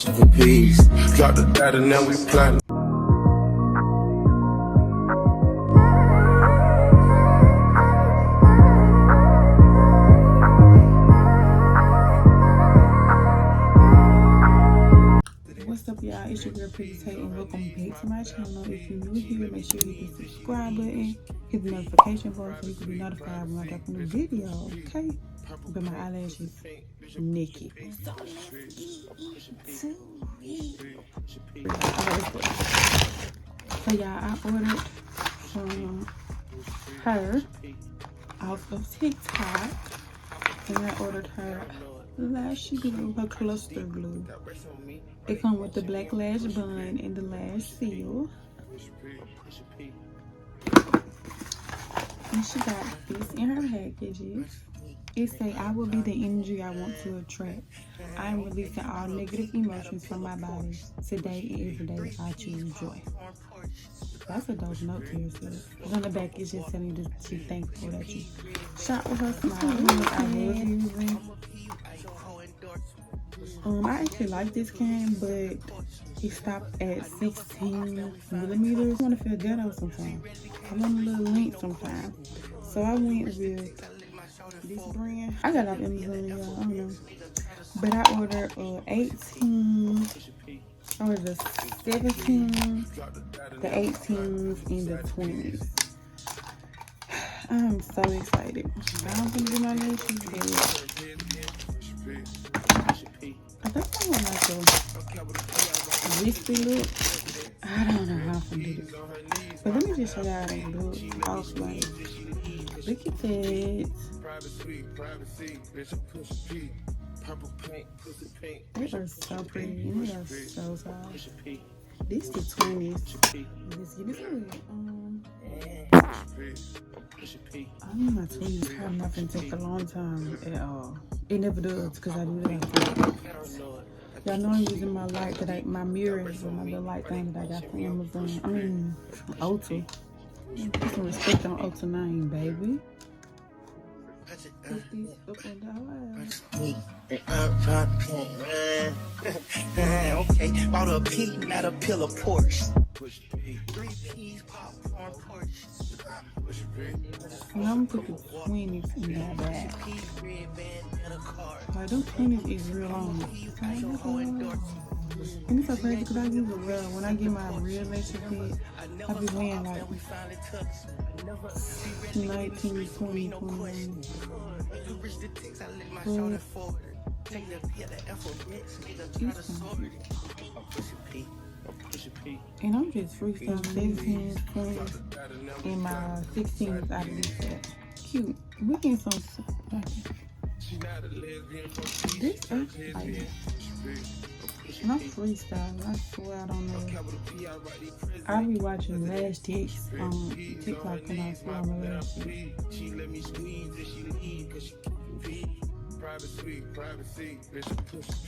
For peace, drop the data, now we plan. What's up, y'all? It's your girl Pretty Tay, and welcome back to my channel. If you're new here, make sure you hit the subscribe button, hit the notification bell so you can be notified when I drop a new video, okay? But my eyelashes naked. So let's get into it. So y'all, I ordered from her off of TikTok, and I ordered her lash glue, her cluster glue. It comes with the black lash bun and the lash seal. And she got this in her packages. It say, I will be the energy I want to attract. I am releasing all negative emotions from my body. Today and every day, I choose joy. That's a dope note to yourself. On the back, it's just telling you that she's thankful that you shop with her smile. I was using. I actually like this can, but it stopped at 16 millimeters. I want to feel ghetto sometimes. I want a little length sometimes. So I went with this brand. I got it off Amazon, y'all. I don't know. But I ordered 18. I ordered the 17, the 18s, and the 20s. I'm so excited. I don't think my lashes, but I think I want like a wispy look. I don't know how to do this. But let me just show y'all how they look off like. Look at that. They are so pretty. And they are so soft. These the 20s. Let's get into it. I know my 20s have nothing take a long time at all. It never does because I do that. Y'all know I'm using my light that my mirrors and my little light thing that I got from Amazon. I mean, from Ulta. Put some respect on Ulta name, baby. Put these up and down. Okay, bought a pink, not a pill of Porsche. 3 P's, popcorn, Porsche. And I'm gonna put the 20s in that bag. Like, those 20s is real long. And it's so crazy because I use it well. When I get my real laces fit, I be wearing like 19, 20, 21. And I'm just freestyling 17s, 20s, and my 16s out of this set. Cute. We getting some this actually like it. And I'm freestyling. I swear I don't know. I be watching Lash Ticks on TikTok and I swear I'm a Lash Tick. Privacy, bitch, push P.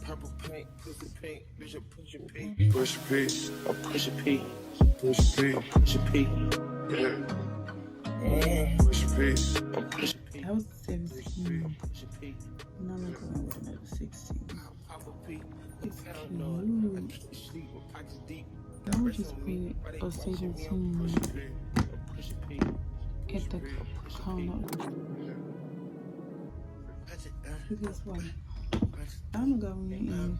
Purple paint, pussy pink, bitch, push P. Push P. Push P. Push P. Push P. Push P. That was 17. And I'm going with another 16. It's cute. I would just put a 17 at the corner. This one. I'm gonna go in and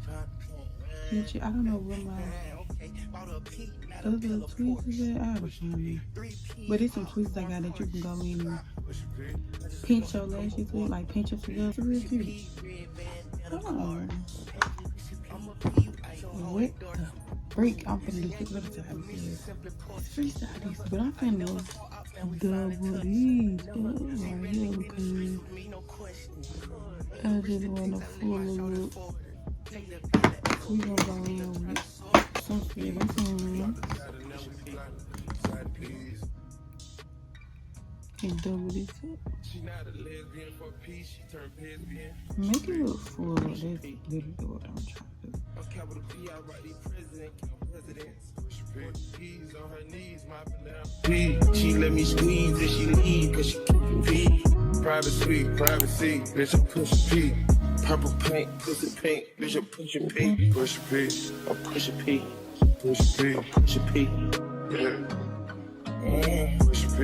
pinch it. I don't know where my other tweezers is at. I have to find them. But there's some tweezers I got that you can go in and pinch your lashes with, like pinch them together. It's real cute. Oh. What the freak? I'm finna do 6 little times. It's freestyle this, but I'm finna double these right here because I just want a full look. We gonna go in with some fitting and double this up. Make it look full. That's literally what I'm trying to do. She let me squeeze and she leave cause she keep P. Privacy, bitch, I push P. Purple paint, pussy pink, bitch, I'm pushing P. Push P, I'm pushing P. Push P, I'm pushing P. Yeah. Push P,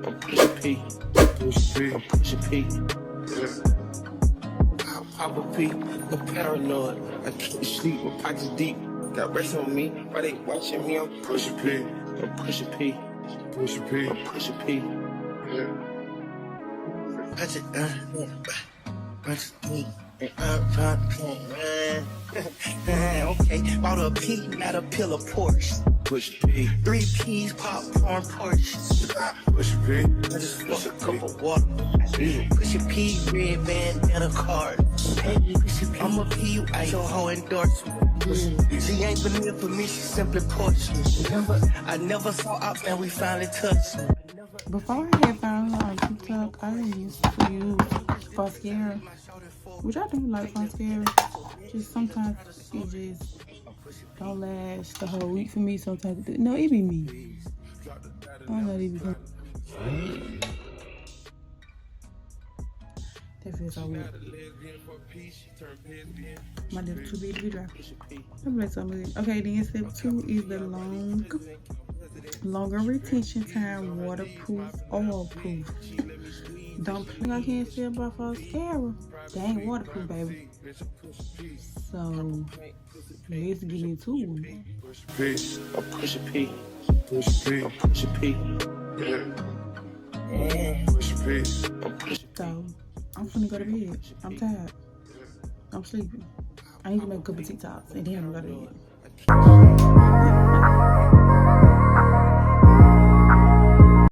I'm pushing P. Push P, I'm pushing P. Yeah. Pop a P, I'm paranoid. I can't sleep, my pockets deep. Got rest on me, why they watching me? I'm pushing P. I'm pushing P. Pushing P, I'm pushing P. Yeah. Push it, push me. Okay, bought a P, not a pill of Porsche. Push P, 3 P's, popcorn, Porsche. push P. I just want a cup of water. Push a P, red bandana card. I'm a P, you ain't your hoe endorsement. She ain't been here for me, she simply Porsche. I never saw ops and we finally touched. Before I had found her on TikTok, I used to use Foscara, which I do like Foscara. Just sometimes it just don't last the whole week for me. Sometimes it do. No, it be me. I'm not even. That feels so weird. My lips too big to be dry. I'm like so good. Okay, then step 2 is the longer retention time, waterproof, oil proof. Don't think I can't say about Foscara. They ain't waterproof, baby. So let's get into it. Push P, I'm pushing P. Push P, I'm pushing P. Yeah. Push P, I'm pushing So I'm finna go to bed. I'm tired. I'm sleeping. I need to make a couple TikToks and then I'm gonna go to bed.